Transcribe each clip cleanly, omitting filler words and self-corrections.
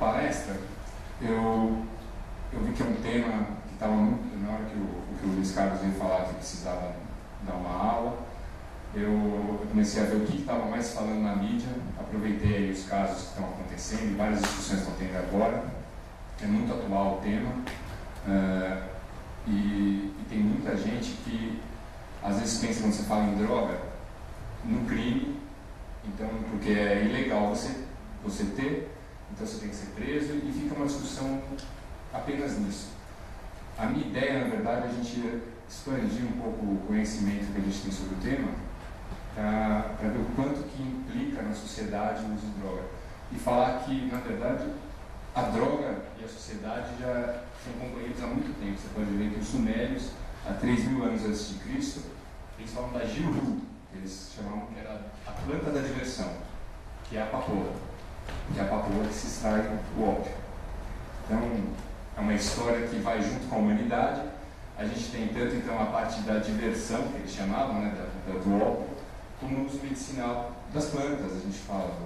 palestra, eu vi que é um tema que estava muito... Na hora que o Luiz Carlos veio falar que precisava dar uma aula, eu comecei a ver o que estava mais falando na mídia, aproveitei aí os casos que estão acontecendo, e várias discussões estão tendo agora, é muito atual o tema, e tem muita gente que às vezes pensa, quando você fala em droga, no crime, então, porque é ilegal você ter, então você tem que ser preso, e fica uma discussão apenas nisso. A minha ideia, na verdade, é a gente expandir um pouco o conhecimento que a gente tem sobre o tema, para ver o quanto que implica na sociedade o uso de droga. E falar que, na verdade, a droga e a sociedade já são companheiros há muito tempo. Você pode ver que os sumérios, há 3.000 anos antes de Cristo, eles falam da jiru, eles chamavam que era a planta da diversão, que é a papoula, que se extrai o ópio. Então, é uma história que vai junto com a humanidade. A gente tem tanto então a parte da diversão, que eles chamavam, né, do ópio, como o uso medicinal das plantas. A gente fala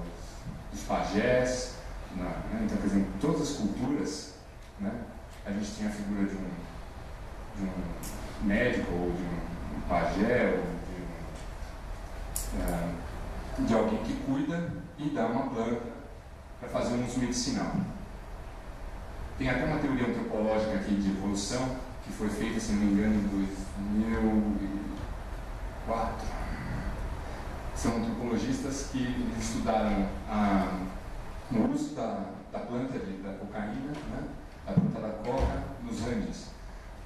dos pajés, né? Então, por exemplo, em todas as culturas, né, a gente tem a figura de um médico, ou de um pajé, ou de alguém que cuida e dá uma planta para fazer um uso medicinal. Tem até uma teoria antropológica aqui de evolução, que foi feita, se não me engano, em 2004. São antropologistas que estudaram o uso da planta da cocaína, né, a planta da coca, nos Andes.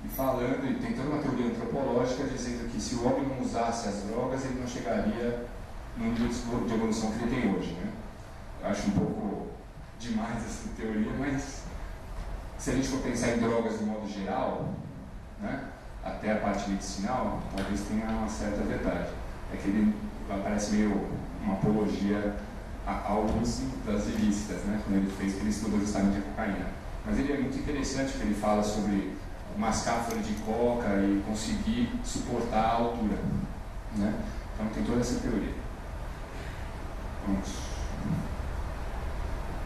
E falando, e tem toda uma teoria antropológica dizendo que se o homem não usasse as drogas, ele não chegaria no nível de evolução que ele tem hoje, né? Eu acho um pouco demais essa teoria, mas se a gente for pensar em drogas de modo geral, né, até a parte medicinal, talvez tenha uma certa verdade. É que ele parece meio uma apologia ao uso das ilícitas, né, quando ele fez, que ele estudou justamente a cocaína. Mas ele é muito interessante, porque ele fala sobre mascar folha de coca e conseguir suportar a altura, né? Então tem toda essa teoria. Vamos.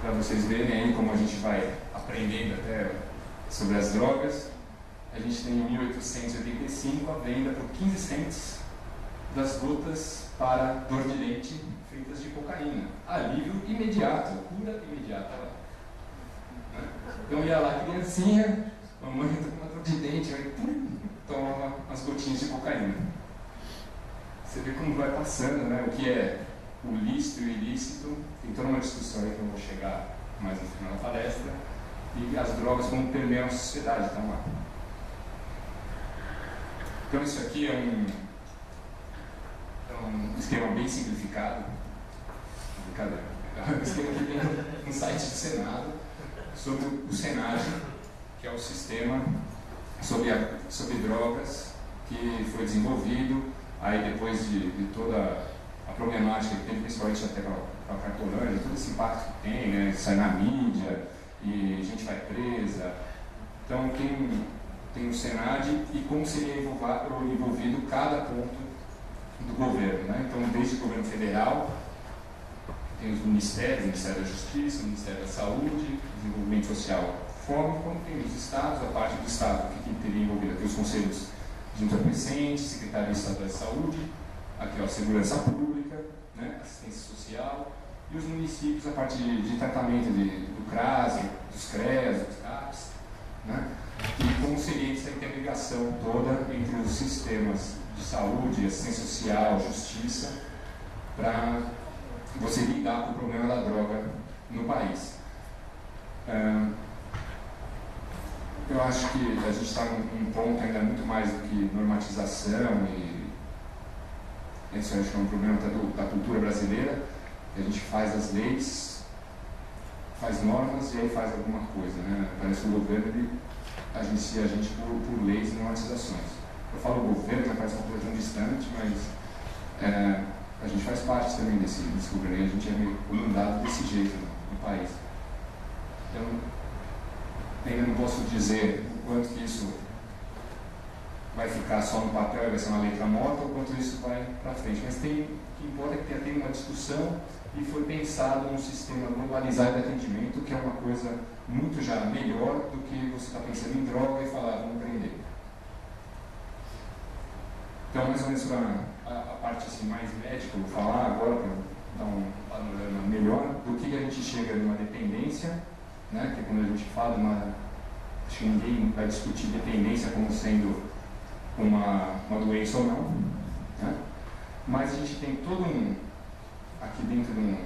Para vocês verem aí como a gente vai aprendendo até sobre as drogas, a gente tem em 1885 a venda por 15 cents das gotas para dor de dente feitas de cocaína. Alívio imediato, cura imediata. Né? Então ia lá, criancinha, mamãe com uma dor de dente, aí tomava umas gotinhas de cocaína. Você vê como vai passando, né? O que é o lícito e o ilícito. Tem toda uma discussão aí que eu vou chegar mais no final da palestra. E as drogas como permeiam a sociedade, então lá. Então isso aqui é um esquema bem simplificado. Brincadeira. É um esquema que tem no site do Senado sobre o Senado, que é o sistema sobre drogas que foi desenvolvido aí depois de toda a problemática que tem, principalmente até com a Cracolândia, todo esse impacto que tem, né, sai na mídia e a gente vai presa. Então tem o Senado e como seria envolvido cada ponto do governo, né? Então desde o governo federal tem os ministérios, o Ministério da Justiça, o Ministério da Saúde, Desenvolvimento Social, Fome, como tem os estados, a parte do estado que teria envolvido aqui os conselhos de entorpecentes, Secretaria Estadual de Saúde, aqui ó, Segurança Pública, né, Assistência Social, e os municípios, a parte de tratamento do CRAS, dos CREAS, dos CAPs, né, e como seria essa interligação toda entre os sistemas de saúde, assistência social, justiça, para você lidar com o problema da droga no país. Eu acho que a gente está num ponto ainda muito mais do que normatização e isso acho que é um problema até da cultura brasileira, que a gente faz as leis, faz normas e aí faz alguma coisa, né? Parece que o governo ele agencia a gente por leis e normatizações. Eu falo governo, que parece uma coisa tão distante, mas a gente faz parte também desse governo e a gente é meio comandado desse jeito no país. Então, ainda não posso dizer o quanto que isso vai ficar só no papel e vai ser uma letra morta, ou quanto isso vai para frente. Mas o que importa é que tenha uma discussão e foi pensado num sistema globalizado de atendimento, que é uma coisa muito já melhor do que você está pensando em droga e falar, vamos prender. Então, mais ou menos a parte assim, mais médica, eu vou falar agora para dar um panorama melhor do que a gente chega numa dependência, né, que é quando a gente fala acho que ninguém vai discutir dependência como sendo uma doença ou não, né? Mas a gente tem todo aqui dentro de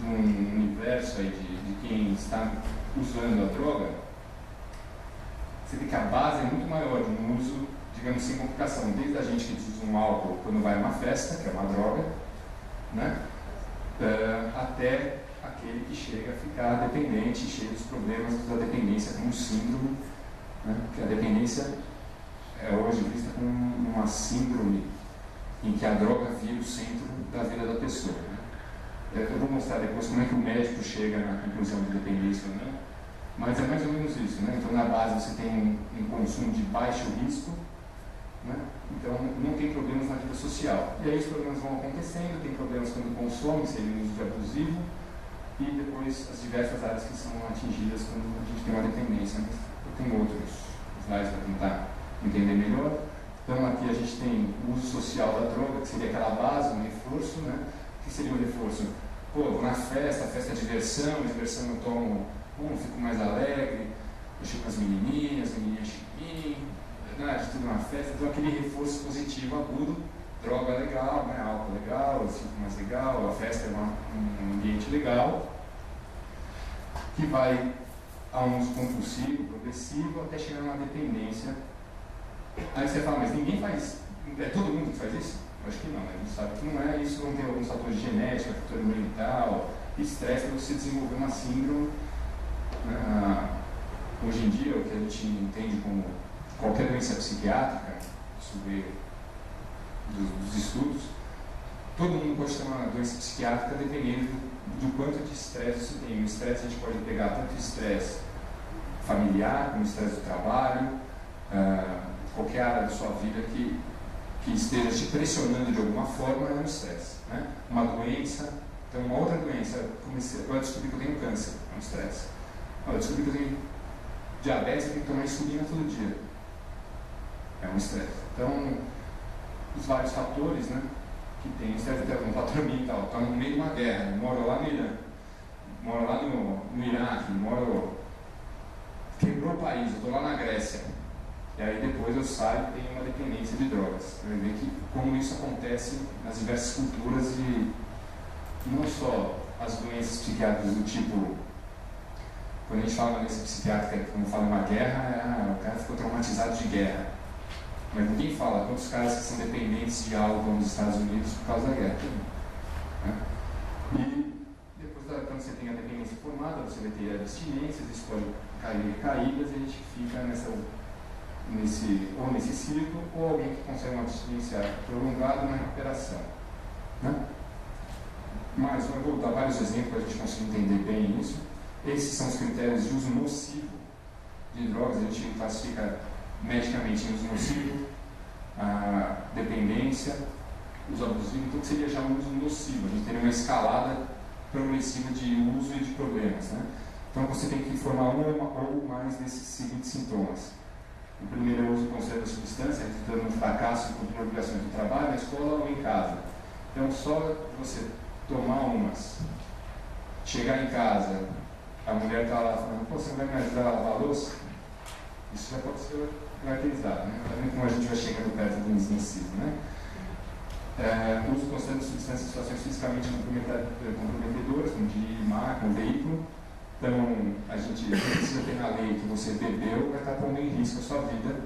um universo aí de quem está usando a droga, você vê que a base é muito maior de um uso, digamos, sem complicação, desde a gente que usa um álcool quando vai a uma festa, que é uma droga, né? Até aquele que chega a ficar dependente, cheio dos problemas da dependência como síndrome, né? Que a dependência é hoje vista como uma síndrome em que a droga vira o centro da vida da pessoa, né? Eu vou mostrar depois como é que o médico chega na conclusão de dependência ou não, mas é mais ou menos isso, né? Então, na base você tem um consumo de baixo risco, né? Então, não tem problemas na vida social. E aí os problemas vão acontecendo, tem problemas quando consome, seria o uso abusivo, e depois as diversas áreas que são atingidas quando a gente tem uma dependência. Eu tenho outros slides para tentar entender melhor. Então, aqui a gente tem o uso social da droga, que seria aquela base, um reforço, né? O que seria um reforço? Pô, vou na festa é diversão eu tomo, fico mais alegre, eu chego com as menininhas chegam em mim, verdade, tudo na festa. Então, aquele reforço positivo agudo, droga é legal, né? Álcool é legal, eu fico mais legal, a festa é um ambiente legal, que vai a um uso compulsivo, progressivo, até chegar numa dependência. Aí você fala, mas ninguém faz, é todo mundo que faz isso? Eu acho que não, né? A gente sabe que não é, isso não tem alguns fatores genéticos, fator ambiental, estresse, para você desenvolver uma síndrome. Né? Hoje em dia, o que a gente entende como qualquer doença psiquiátrica, isso veio dos estudos, todo mundo pode ter uma doença psiquiátrica dependendo do quanto de estresse você tem. O estresse a gente pode pegar tanto estresse familiar, como estresse do trabalho, qualquer área da sua vida que esteja te pressionando de alguma forma é um estresse, né? Uma doença, então uma outra doença, eu descobri que eu tenho câncer, é um estresse. Eu descobri que eu tenho diabetes, eu tenho que tomar insulina todo dia, é um estresse. Então, os vários fatores, né, que tem estresse, um fator ambiental, estou no meio de uma guerra, moro lá no Irã, moro lá no Iraque, quebrou o país, eu estou lá na Grécia. E aí depois eu saio e tenho uma dependência de drogas. Você vai ver que como isso acontece nas diversas culturas e não só as doenças psiquiátricas do tipo, quando a gente fala de doença psiquiátrica, quando fala em uma guerra, o cara ficou traumatizado de guerra. Mas ninguém fala quantos caras que são dependentes de algo nos Estados Unidos por causa da guerra. Né? E depois, quando você tem a dependência formada, você vai ter abstinências, isso pode cair em recaídas e a gente fica nesse ciclo, ou alguém que consegue uma abstinência prolongada na recuperação. Né? Mas eu vou dar vários exemplos para a gente conseguir entender bem isso. Esses são os critérios de uso nocivo de drogas. A gente classifica medicamente em uso nocivo, a dependência, uso abusivo. Então, que seria já um uso nocivo. A gente teria uma escalada progressiva de uso e de problemas. Né? Então, você tem que informar um ou mais desses seguintes sintomas. O primeiro é o uso constante da substância, resultando no fracasso de obrigações do trabalho, na escola ou em casa. Então, só você tomar umas, chegar em casa, a mulher está lá falando, pô, você não vai me ajudar a lavar a louça? Isso já pode ser caracterizado, né? Tá vendo como a gente vai chegando perto do desnecido, né? O uso constante de substâncias em situações fisicamente comprometedoras, como de marca, um veículo. Então, a gente precisa ter na lei que você bebeu, vai estar pondo em risco a sua vida,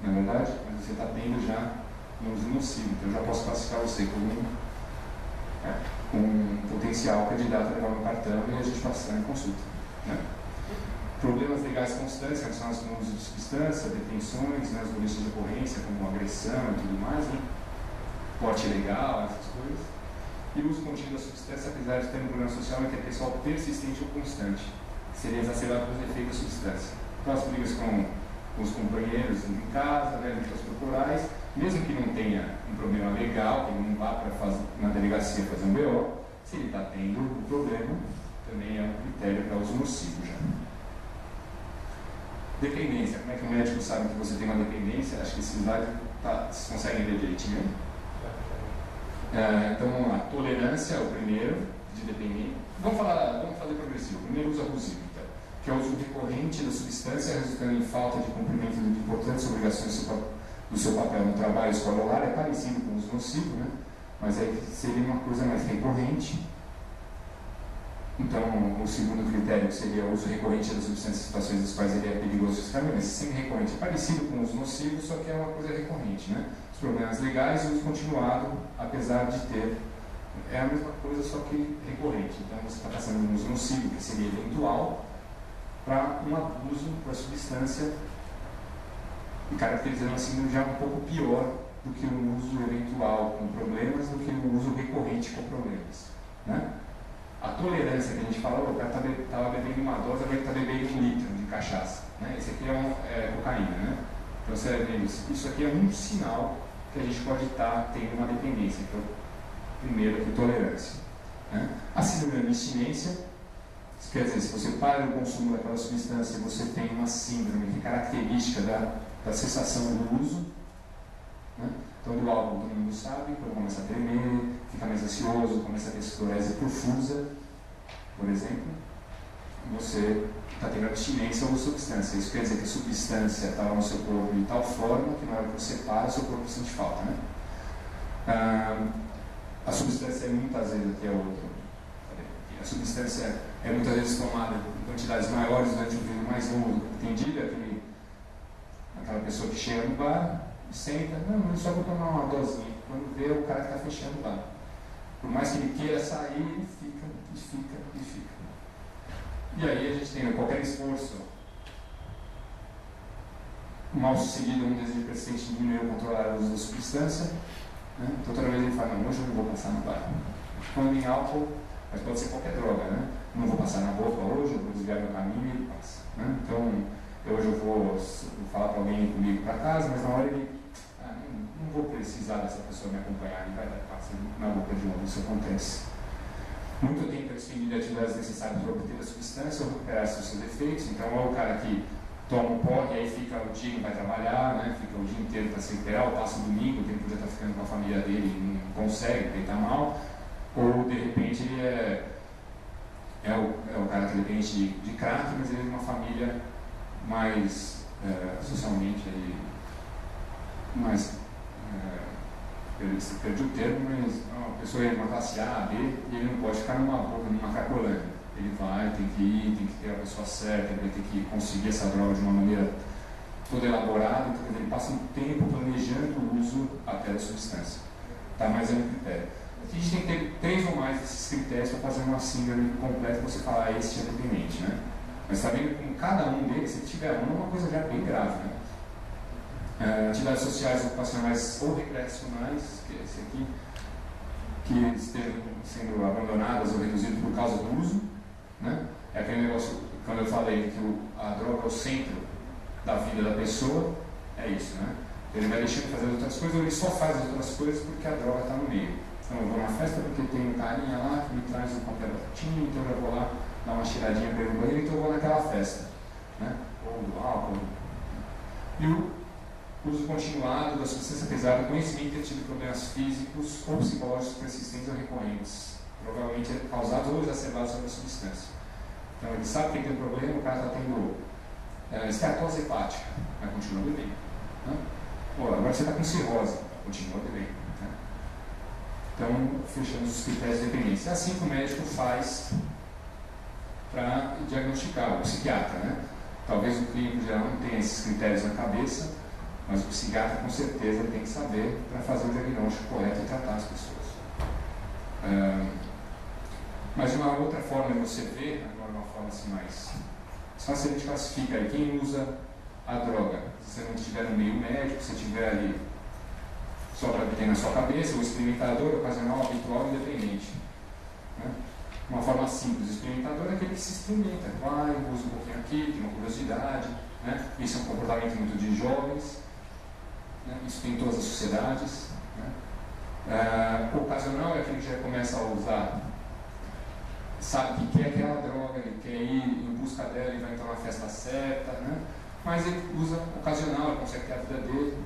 não é verdade? Mas você está tendo já um uso nocivo, então eu já posso classificar você como um potencial candidato a levar um cartão e a gente passar em consulta. Né? Problemas legais constantes relacionados com o uso de substância, detenções, né, as doenças de ocorrência, como agressão e tudo mais, né? Porte ilegal, essas coisas. E o uso contínuo da substância, apesar de ter um problema social interpessoal persistente ou constante, que seria exacerbado pelos efeitos da substância. Então, as brigas com com os companheiros em casa, né, lutas corporais, mesmo que não tenha um problema legal, que ele não vá para na delegacia fazer um BO, se ele está tendo o problema, também é um critério para uso nocivo já. Dependência. Como é que o médico sabe que você tem uma dependência? Acho que esse slide vocês conseguem ler direitinho. Então vamos lá. Tolerância é o primeiro, de dependência. Vamos fazer progressivo. Primeiro, uso abusivo, então, que é o uso recorrente da substância, resultando em falta de cumprimento de importantes obrigações do seu papel no trabalho escolar. É parecido com o uso nocivo, né? Mas aí seria uma coisa mais recorrente. Então, o segundo critério seria o uso recorrente das substâncias em situações das quais ele é perigoso fisicamente, mas semi-recorrente. É parecido com o uso nocivo, só que é uma coisa recorrente, né? Os problemas legais e o uso continuado, apesar de ter, é a mesma coisa, só que recorrente. Então, você está passando um uso nocivo, que seria eventual, para um abuso da substância, e caracterizando assim já um pouco pior do que o uso eventual com problemas, do que o uso recorrente com problemas, né? A tolerância que a gente falou, o cara estava bebendo uma dose, agora ele está bebendo 1 litro de cachaça, né? Esse aqui é cocaína, né? Então você vai ver isso aqui é um sinal que a gente pode estar tendo uma dependência, que é o primeiro aqui, tolerância, né? A síndrome de abstinência, quer dizer, se você para o consumo daquela substância, você tem uma síndrome que é característica da cessação do uso, né? Então, do álcool, todo mundo sabe, quando começa a tremer, fica mais ansioso, começa a ter sudorese profusa, por exemplo, você está tendo abstinência ou substância. Isso quer dizer que a substância estava no seu corpo de tal forma que na hora que você para, o seu corpo sente falta, né? A substância é muitas vezes, aqui é outro, a substância é muitas vezes tomada em quantidades maiores durante um período mais longo do que pretendido, aquela pessoa que chega no bar, senta, não, só vou tomar uma dosinha. Quando vê, o cara que está fechando o bar. Por mais que ele queira sair, ele fica. E aí a gente tem qualquer esforço mal sucedido, um desejo persistente de diminuir ou controlar o uso da substância, né? Então toda vez ele fala, não, hoje eu não vou passar no bar. Quando em álcool, mas pode ser qualquer droga, né? Não vou passar na boca hoje, eu vou desviar meu caminho e ele passa, né? Então, hoje eu vou falar para alguém ir comigo para casa, mas na hora ele não vou precisar dessa pessoa me acompanhar, ele vai dar passo na boca de novo, isso acontece. Muito tempo é despendido de atividades necessárias para obter a substância ou recuperar seus efeitos, então é o cara que toma um porre e aí fica o dia e vai trabalhar, né? Fica o dia inteiro para se recuperar, ou passa o domingo, que ele podia estar ficando com a família dele e não consegue, porque ele está mal, ou de repente ele é o cara que depende de crack, mas ele é de uma família mais socialmente mais perdi o termo, mas uma pessoa é uma classe A, B, e ele não pode ficar numa cracolândia. Ele tem que ir, tem que ter a pessoa certa, ele vai ter que conseguir essa droga de uma maneira toda elaborada, então ele passa um tempo planejando o uso até da substância. Tá? Mas é um critério. Aqui a gente tem que ter 3 ou mais desses critérios para fazer uma síndrome completa e você falar, este é dependente, né? Mas está vendo que com cada um deles, se tiver um, é uma coisa já bem grave, né? Atividades sociais, ocupacionais ou recreacionais, que é esse aqui, que estejam sendo abandonadas ou reduzidas por causa do uso, né? É aquele negócio, quando eu falei que a droga é o centro da vida da pessoa, é isso, né? Ele vai deixando de fazer as outras coisas, ou ele só faz as outras coisas porque a droga está no meio. Então eu vou na festa porque tem um carinha lá que me traz um papel batatinho, então eu vou lá dar uma tiradinha para ele no banheiro, então eu vou naquela festa, né? Ou do álcool. E o uso continuado da substância pesada, conhecimento de ter tido problemas físicos ou psicológicos persistentes ou recorrentes, provavelmente causados ou exacerbados pela substância. Então ele sabe que tem um problema, o cara está tendo esteatose hepática, mas continua bebendo, né? Pô, agora você está com cirrose, continua bebendo, né? Então fechamos os critérios de dependência. É assim que o médico faz para diagnosticar, o psiquiatra, né? Talvez o clínico geral não tenha esses critérios na cabeça, mas o psiquiatra com certeza tem que saber para fazer o diagnóstico correto e tratar as pessoas. Mas de uma outra forma de você ver, agora uma forma assim mais fácil, a gente classifica aí quem usa a droga. Se você não estiver no meio médico, se estiver ali só para ter na sua cabeça, o experimentador, ocasional, habitual e independente, né? Uma forma simples, o experimentador é aquele que se experimenta, vai, usa um pouquinho aqui, tem uma curiosidade, né? Isso é um comportamento muito de jovens, né? Isso tem em todas as sociedades, né? Ocasional é aquele que já começa a usar, sabe que quer aquela droga, ele quer ir em busca dela e vai entrar na festa certa, né? Mas ele usa ocasional, ele consegue ter a vida dele.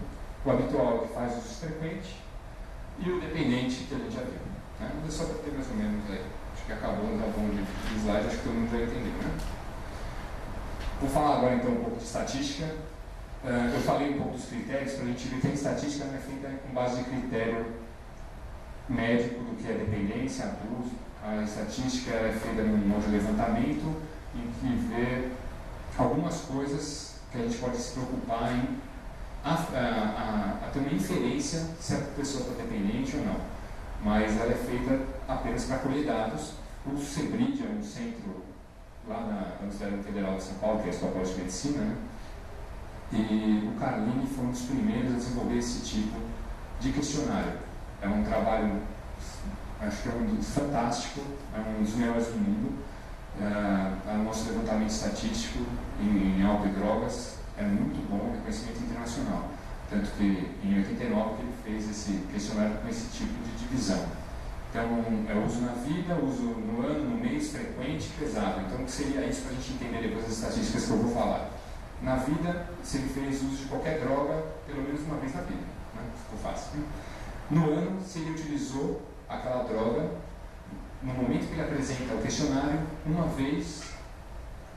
O habitual é o que faz uso frequente e o dependente que a gente já viu, né? Mas só para ter mais ou menos aí, acho que acabou, não tá bom de slide, acho que todo mundo já entendeu, né? Vou falar agora então um pouco de estatística. Eu falei um pouco dos critérios para a gente ver que a estatística não é feita com base de critério médico do que é dependência, abuso. A estatística é feita num modo de levantamento em que vê algumas coisas que a gente pode se preocupar em a ter uma inferência se a pessoa está dependente ou não. Mas ela é feita apenas para colher dados. O CEBRID é um centro lá na Universidade Federal de São Paulo, que é a Escola de Medicina, né? E o Carlini foi um dos primeiros a desenvolver esse tipo de questionário. É um trabalho, acho que é fantástico, é um dos melhores do mundo. O nosso levantamento estatístico em álcool e drogas é muito bom, reconhecimento internacional. Tanto que em 89 que ele fez esse questionário com esse tipo de divisão. Então, é uso na vida, uso no ano, no mês, frequente e pesado. Então, o que seria isso para a gente entender depois as estatísticas que eu vou falar? Na vida, se ele fez uso de qualquer droga, pelo menos uma vez na vida, né? Ficou fácil. No ano, se ele utilizou aquela droga, no momento que ele apresenta o questionário, uma vez,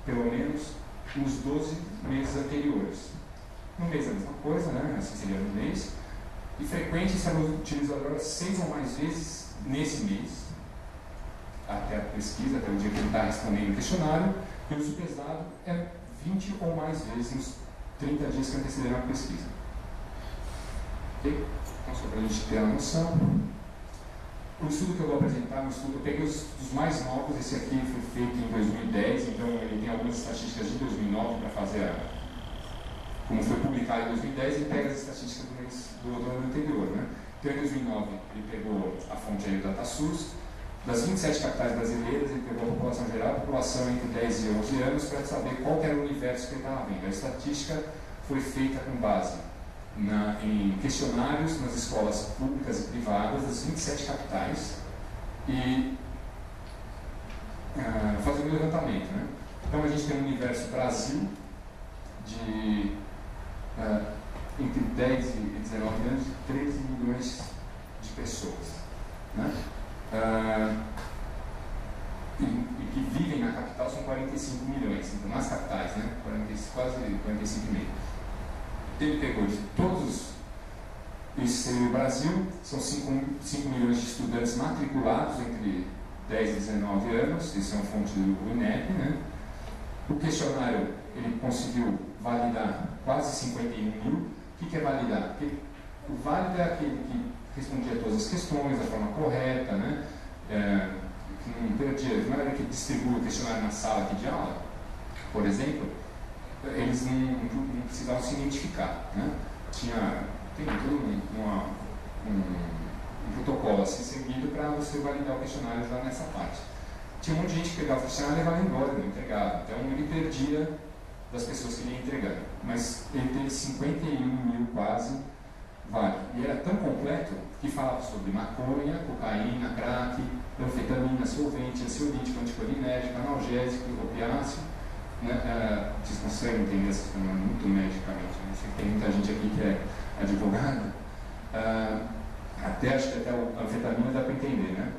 pelo menos, nos 12 meses anteriores. No mês é a mesma coisa, né? Assim seria no mês. E frequente se ela utilizou a droga 6 ou mais vezes nesse mês, até a pesquisa, até o dia que ele está respondendo o questionário. E o uso pesado é 20 ou mais vezes nos 30 dias que antecederam a pesquisa. Ok? Então, só para a gente ter a noção. O estudo que eu vou apresentar, eu peguei os mais novos. Esse aqui foi feito em 2010, então ele tem algumas estatísticas de 2009 para fazer como foi publicado em 2010, e pega as estatísticas do ano anterior, né? Então, em 2009, ele pegou a fonte aí do Suas. Das 27 capitais brasileiras, ele pegou a população geral, a população entre 10 e 11 anos, para saber qual era o universo que ele estava vendo. A estatística foi feita com base em questionários nas escolas públicas e privadas das 27 capitais e fazendo um levantamento, né? Então, a gente tem um universo Brasil de entre 10 e 19 anos, 13 milhões de pessoas, né? E que vivem na capital são 45 milhões, então nas capitais, né? Quase 45 milhões. Ele pegou de todos, isso seria o Brasil, são 5 milhões de estudantes matriculados entre 10 e 19 anos, isso é uma fonte do INEP, né? O questionário, ele conseguiu validar quase 51 mil. O que é validar? Porque o válido é aquele que respondia a todas as questões da forma correta, né? Que não perdia, não era que distribui o questionário na sala aqui de aula, por exemplo, eles não precisavam se identificar, né? Tem todo um protocolo a ser seguido para você validar o questionário já nessa parte. Tinha um monte de gente que pegava o questionário e levava embora, não entregava. Então ele perdia das pessoas que ele ia entregando. Mas ele teve 51 mil quase válidos. E era tão completo que falava sobre maconha, cocaína, crack, anfetamina, solvente, ansiolítico, anticolinérgico, analgésico, opiáceo. Né? Vocês conseguem entender essas coisas muito medicamente. Né? Tem muita gente aqui que é advogada. Acho que até a anfetamina dá para entender, né?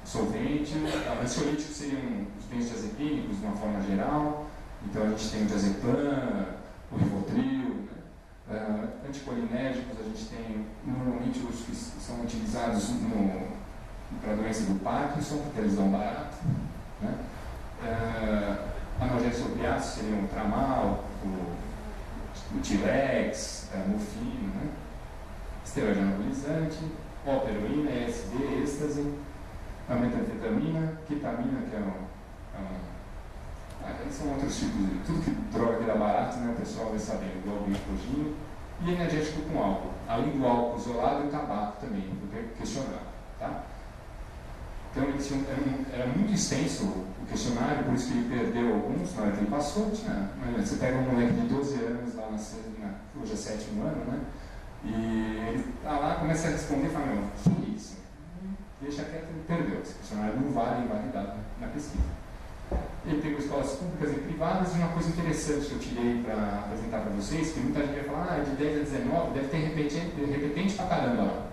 Solvente, ansiolítico seriam os benzodiazepínicos de uma forma geral. Então a gente tem o diazepam, o rivotril, né? Anticolinérgicos, a gente tem normalmente os que são utilizados para a doença do Parkinson, porque eles dão barato, né? Analgésicos opiáceos seriam o tramal, o Tilex, morfina, né? Esteroide anabolizante, heroína, LSD, êxtase, a metanfetamina, ketamina, que são outros tipos de... Tudo que droga que dá barato, né, o pessoal vai sabendo, igual o glicogênio, e energético com álcool. Além do álcool isolado e o tabaco também, porque questionar, tá? Então ele era muito extenso o questionário, por isso que ele perdeu alguns, na hora que ele passou, você pega um moleque de 12 anos, lá hoje é 7º ano, né? E ele tá lá, começa a responder e fala, meu, que isso? Deixa quieto, ele perdeu. Esse questionário não vale invalidado na pesquisa. Ele pegou escolas públicas e privadas, e uma coisa interessante que eu tirei para apresentar para vocês, que muita gente vai falar, de 10 a 19, deve ter repetente pra caramba lá.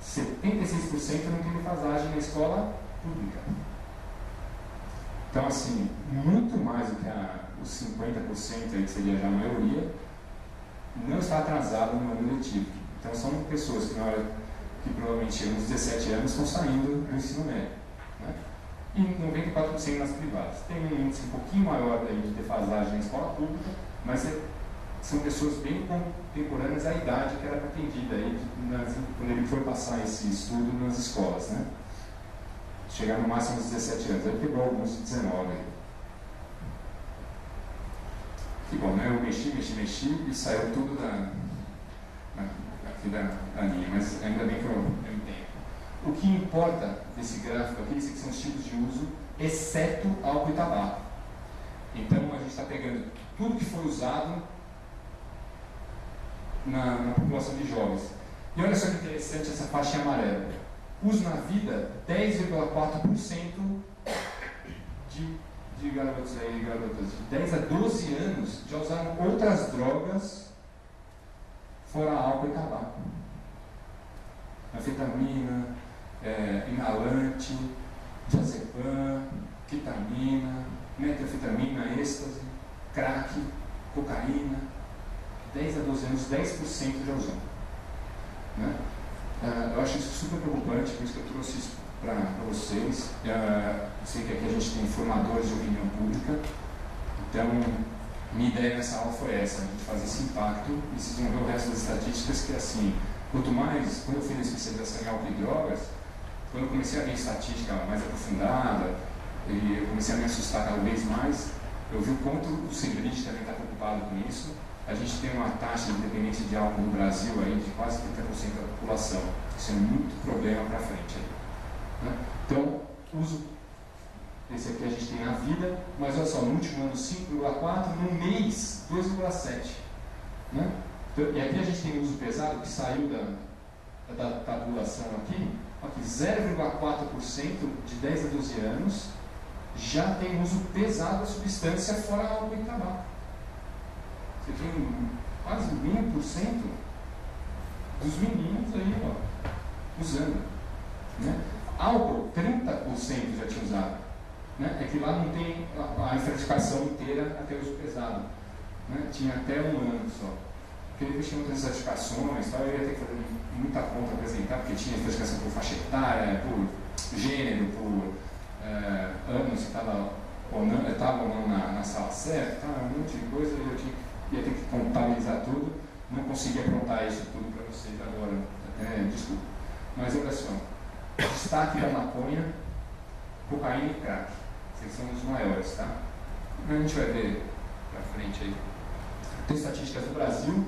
76% não tem defasagem na escola pública. Então, assim, muito mais do que os 50% aí, que seria já a maioria, não está atrasado no ano letivo. Então, são pessoas que, na hora que provavelmente uns 17 anos, estão saindo do ensino médio. Né? E 94% nas privadas. Tem um índice um pouquinho maior aí de defasagem na escola pública, mas são pessoas bem contemporâneas à idade que era pretendida aí, quando ele foi passar esse estudo nas escolas. Né? Chegar no máximo aos 17 anos. Aí pegou alguns de 19 aí. Que bom, né? Eu mexi e saiu tudo aqui da linha, mas ainda bem que eu entendo. O que importa desse gráfico aqui são os tipos de uso, exceto álcool e tabaco. Então a gente está pegando tudo que foi usado na população de jovens. E olha só que interessante essa faixa amarela. Uso na vida 10,4% de garotos aí, garotas de 10 a 12 anos já usaram outras drogas fora álcool e tabaco. Anfetamina, inalante, diazepam, ketamina, metanfetamina, êxtase, crack, cocaína. 10 a 12 anos, 10% já usam. Né? Eu acho isso super preocupante, por isso que eu trouxe isso para vocês. Sei que aqui a gente tem formadores de opinião pública, então minha ideia nessa aula foi essa, a gente fazer esse impacto e vocês vão ver o resto das estatísticas, que assim, quanto mais, quando eu fiz a especialização em álcool e drogas, quando eu comecei a ver estatística mais aprofundada, e eu comecei a me assustar cada vez mais, eu vi o quanto o Segredite também está preocupado com isso. A gente tem uma taxa de dependência de álcool no Brasil aí de quase 30% da população. Isso é muito problema para frente aí. Né? Então, uso esse aqui a gente tem na vida, mas olha só, no último ano 5,4, no mês 2,7. Né? Então, e aqui a gente tem o uso pesado que saiu da tabulação aqui 0,4% de 10 a 12 anos já tem uso pesado da substância fora álcool e tabaco. Você tem quase 1000% dos meninos aí, ó, usando. Né? Álcool, 30% já tinha usado. Né? É que lá não tem a estratificação inteira até o uso pesado. Né? Tinha até um ano só. Porque depois tinha outras estratificações, eu ia ter que fazer muita conta para apresentar, porque tinha estratificação por faixa etária, por gênero, por anos, se estava ou não na sala certa, um monte de coisa, e eu ia ter que contabilizar tudo. Não consegui aprontar isso tudo para vocês agora, desculpa. Mas olha só, destaque da maconha, cocaína e crack. Esses são os maiores, tá? A gente vai ver para frente aí. Tem estatísticas do Brasil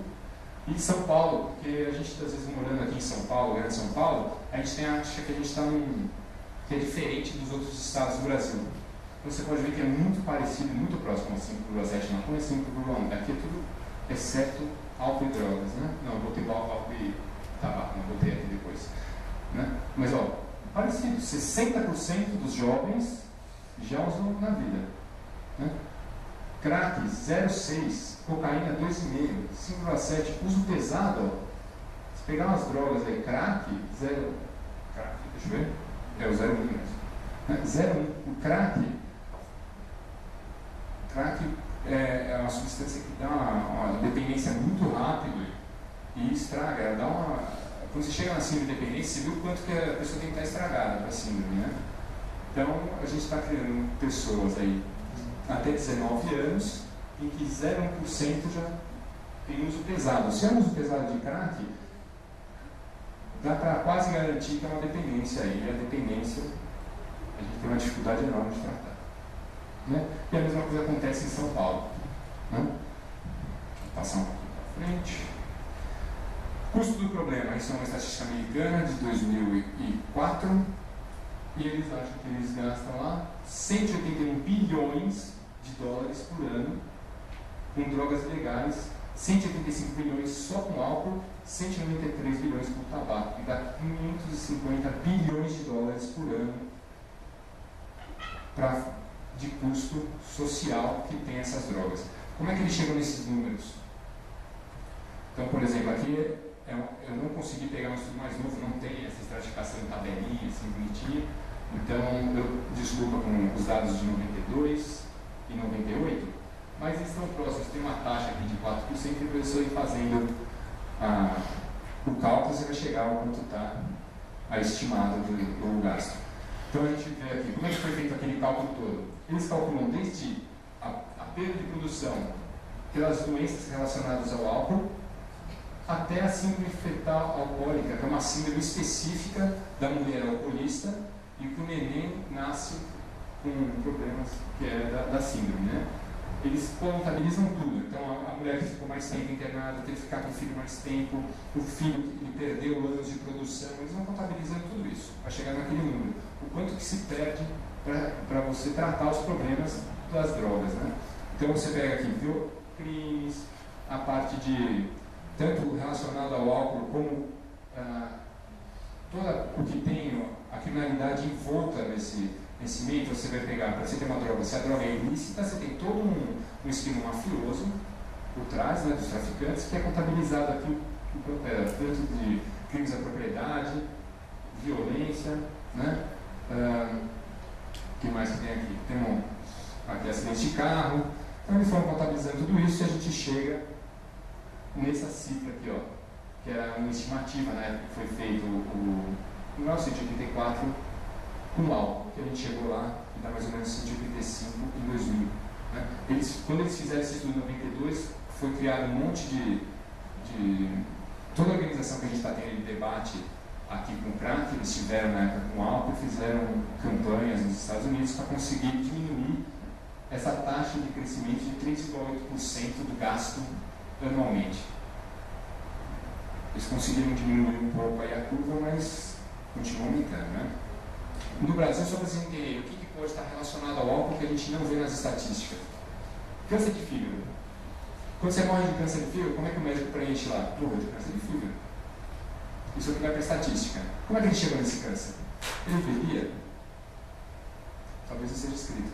e de São Paulo, porque a gente, às vezes, morando aqui em São Paulo, Grande São Paulo, a gente acha que a gente está que é diferente dos outros estados do Brasil. Então, você pode ver que é muito parecido, muito próximo a 5,7 na maconha e 5,1. Aqui é tudo exceto álcool e drogas, né? Não, eu botei álcool e tabaco, não botei aqui depois. Né? Mas, ó, parecido, 60% dos jovens já usam na vida. Né? Crack, 0,6, cocaína, 2,5, 5,7, uso pesado, ó. Se pegar umas drogas aí, crack, 0, crack, deixa eu ver, é o 0,1 mesmo. Né? 0,1, o crack é uma substância que dá uma dependência muito rápido e estraga, ela dá uma... Quando você chega na síndrome de dependência, você viu o quanto que a pessoa tem que estar estragada para a síndrome, né? Então, a gente está criando pessoas aí até 19 anos, em que 0,1% já tem uso pesado. Se é um uso pesado de crack, dá para quase garantir que é uma dependência aí. E a dependência, a gente tem uma dificuldade enorme de tratar. Né? E a mesma coisa acontece em São Paulo. Né? Vou passar um pouquinho para frente. Custo do problema, isso é uma estatística americana de 2004. E eles acham que eles gastam lá 181 bilhões de dólares por ano com drogas legais, 185 bilhões só com álcool, 193 bilhões com tabaco, e dá 550 bilhões de dólares por ano de custo social que tem essas drogas. Como é que eles chegam nesses números? Então, por exemplo, aqui eu não consegui pegar um estudo mais novo, não tem essa estratificação em tabelinha, assim, bonitinha. Então, eu desculpa com os dados de 92 e 98, mas eles estão próximos. Tem uma taxa aqui de 4%, e depois eu estou fazendo o cálculo, você vai chegar ao quanto está a estimada do gasto. Então, a gente vê aqui, como é que foi feito aquele cálculo todo? Eles calculam desde a perda de produção pelas doenças relacionadas ao álcool, até a síndrome fetal alcoólica, que é uma síndrome específica da mulher alcoolista, e que o neném nasce com problemas que é da síndrome, né? Eles contabilizam tudo. Então, a mulher que ficou mais tempo internada, teve que ficar com o filho mais tempo, o filho que perdeu anos de produção, eles vão contabilizando tudo isso, para chegar naquele número. O quanto que se perde para você tratar os problemas das drogas, né? Então, você pega aqui, viu, crimes, a parte de tanto relacionado ao álcool como toda o que tem a criminalidade envolta nesse meio. Então, você vai pegar, para você ter uma droga, se a droga é ilícita, você tem todo um esquema mafioso por trás, né, dos traficantes, que é contabilizado aqui tanto de crimes à propriedade, violência, né? O que mais que tem aqui? Tem aqui acidente de carro. Então, eles foram contabilizando tudo isso e a gente chega nessa cifra aqui, ó, que era uma estimativa, né, que foi feito em 1984 com álcool, que a gente chegou lá e dá mais ou menos 185 em 2000. Né? Quando eles fizeram esse estudo em 92, foi criado um monte de toda a organização que a gente está tendo de debate aqui com o crack, eles tiveram na época com álcool, fizeram campanhas nos Estados Unidos para conseguir diminuir essa taxa de crescimento de 3,8% do gasto anualmente. Eles conseguiram diminuir um pouco aí a curva, mas continuam aumentando, né? No Brasil, só para vocês entenderem o que pode estar relacionado ao álcool que a gente não vê nas estatísticas. Câncer de fígado. Quando você morre de câncer de fígado, como é que o médico preenche lá? Morreu de câncer de fígado. Isso aqui vai para a estatística. Como é que ele chegou nesse câncer? Ele bebia? Talvez não seja escrito.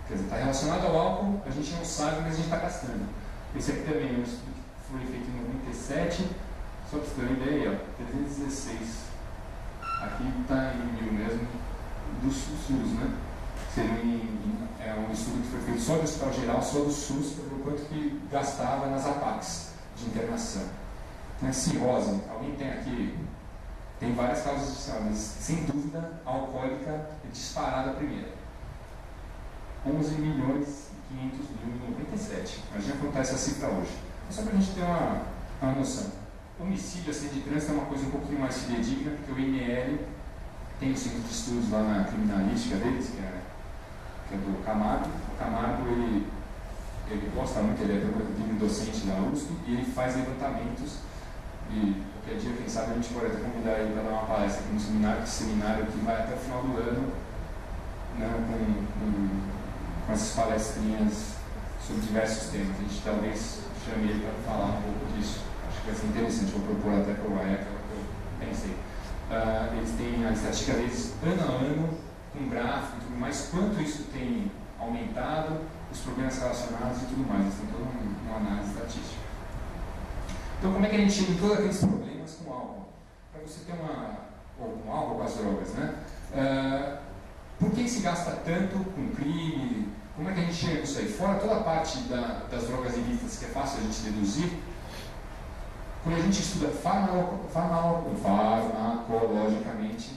Quer dizer, está relacionado ao álcool, a gente não sabe, mas a gente está gastando. Esse aqui também é um estudo que foi feito em 97, só para você ter uma ideia, ó, 316. Aqui está em 1000 mesmo, do SUS, né? É um estudo que foi feito só do Hospital Geral, só do SUS, para ver o quanto que gastava nas APACs de internação. Então, cirrose, alguém tem aqui, tem várias causas de cirrose, mas sem dúvida a alcoólica é disparada a primeira. 11 milhões e 500 mil em 97. Imagina quanto está essa cifra hoje. É só para a gente ter uma noção. Homicídio, acidente de trânsito é uma coisa um pouquinho mais fidedigna, porque o IML tem o centro de estudos lá na criminalística deles, que é do Camargo. O Camargo, ele gosta muito, ele é docente da USP, e ele faz levantamentos, e qualquer dia, quem sabe, a gente pode até convidar ele para dar uma palestra aqui no seminário que vai até o final do ano, né, com essas palestrinhas sobre diversos temas. A gente talvez chame ele para falar um pouco disso. Acho que vai ser interessante, vou propor até para o AEC, que eu pensei. Eles têm a estatística deles ano a ano, com gráfico e tudo mais, quanto isso tem aumentado, os problemas relacionados e tudo mais. Eles têm toda uma análise estatística. Então, como é que a gente chega em todos aqueles problemas com álcool? Para você ter ou com álcool ou com as drogas, né? Por que se gasta tanto com crime? Como é que a gente chega nisso aí? Fora toda a parte das drogas ilícitas, que é fácil a gente deduzir, quando a gente estuda farmacologicamente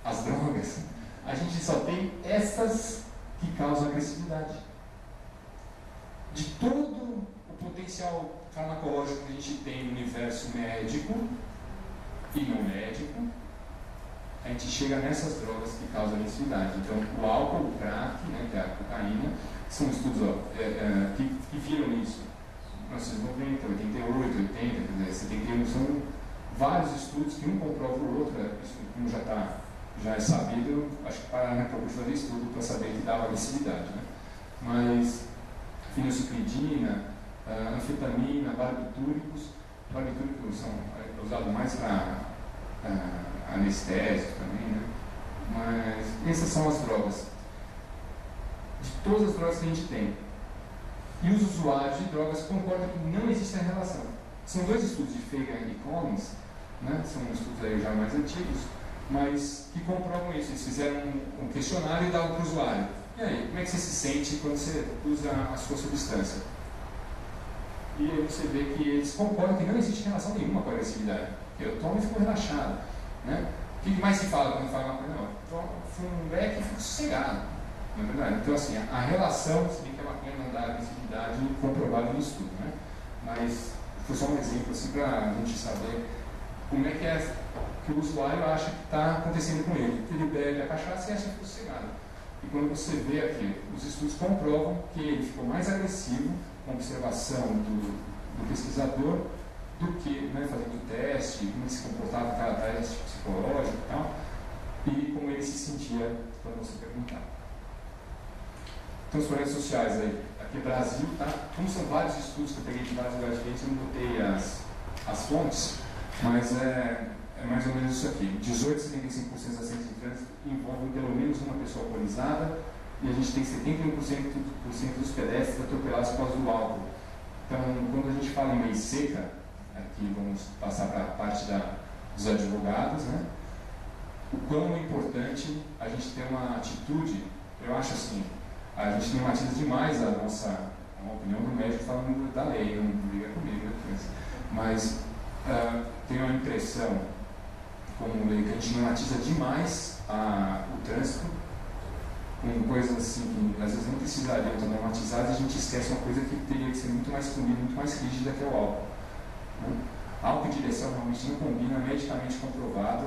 as drogas, a gente só tem essas que causam agressividade. De todo o potencial farmacológico que a gente tem no universo médico e não médico, a gente chega nessas drogas que causam agressividade. Então, o álcool, o crack, né, que é a cocaína, são estudos que viram isso. 1990, 88, 80, 71, são vários estudos que um comprova o outro, isso já está já é sabido, acho que para fazer estudo para saber que dava agressividade, né? Mas fenilciclidina, anfetamina, barbitúricos são usados mais para anestésico também, né? Mas essas são as drogas. De todas as drogas que a gente tem. E os usuários de drogas concordam que não existe a relação. São 2 estudos de Fagan e Collins, né? São estudos aí já mais antigos, mas que comprovam isso. Eles fizeram um questionário e davam para o usuário. E aí, como é que você se sente quando você usa a sua substância? E aí você vê que eles concordam que não existe relação nenhuma com a agressividade. Eu tomo e fico relaxado, né? O que mais se fala quando fala uma coisa? Não, eu fumo um beck e fico sossegado. Não é verdade? Então, assim, a relação, se bem que a maconha não dá agressividade comprovada no estudo, né? Mas foi só um exemplo, assim, para a gente saber como é que o usuário acha que está acontecendo com ele. Ele bebe a cachaça e acha que fica sossegado. E quando você vê aqui, os estudos comprovam que ele ficou mais agressivo com a observação do pesquisador do que, né, fazendo o teste, como ele se comportava em cada teste psicológico e tal, e como ele se sentia quando você perguntava. Então, os problemas sociais aí, aqui no Brasil, tá? Como são vários estudos que eu peguei de vários lugares diferentes, eu não botei as fontes, mas é mais ou menos isso aqui. 18 a 75% das acidentes de trânsito envolvem pelo menos uma pessoa alcoolizada, e a gente tem 71% dos pedestres atropelados por causa do álcool. Então, quando a gente fala em lei seca, aqui vamos passar para a parte dos advogados, né? O quão é importante a gente ter uma atitude, eu acho assim, a gente normatiza demais a opinião do médico falando da lei, não briga comigo, né? Mas tenho a impressão, como lei, que a gente normatiza demais o trânsito, com coisas assim que às vezes não precisariam estar normatizadas, e a gente esquece uma coisa que teria que ser muito mais comida, muito mais rígida, que é o álcool. Né? Álcool e direção realmente não combina, medicamente comprovado,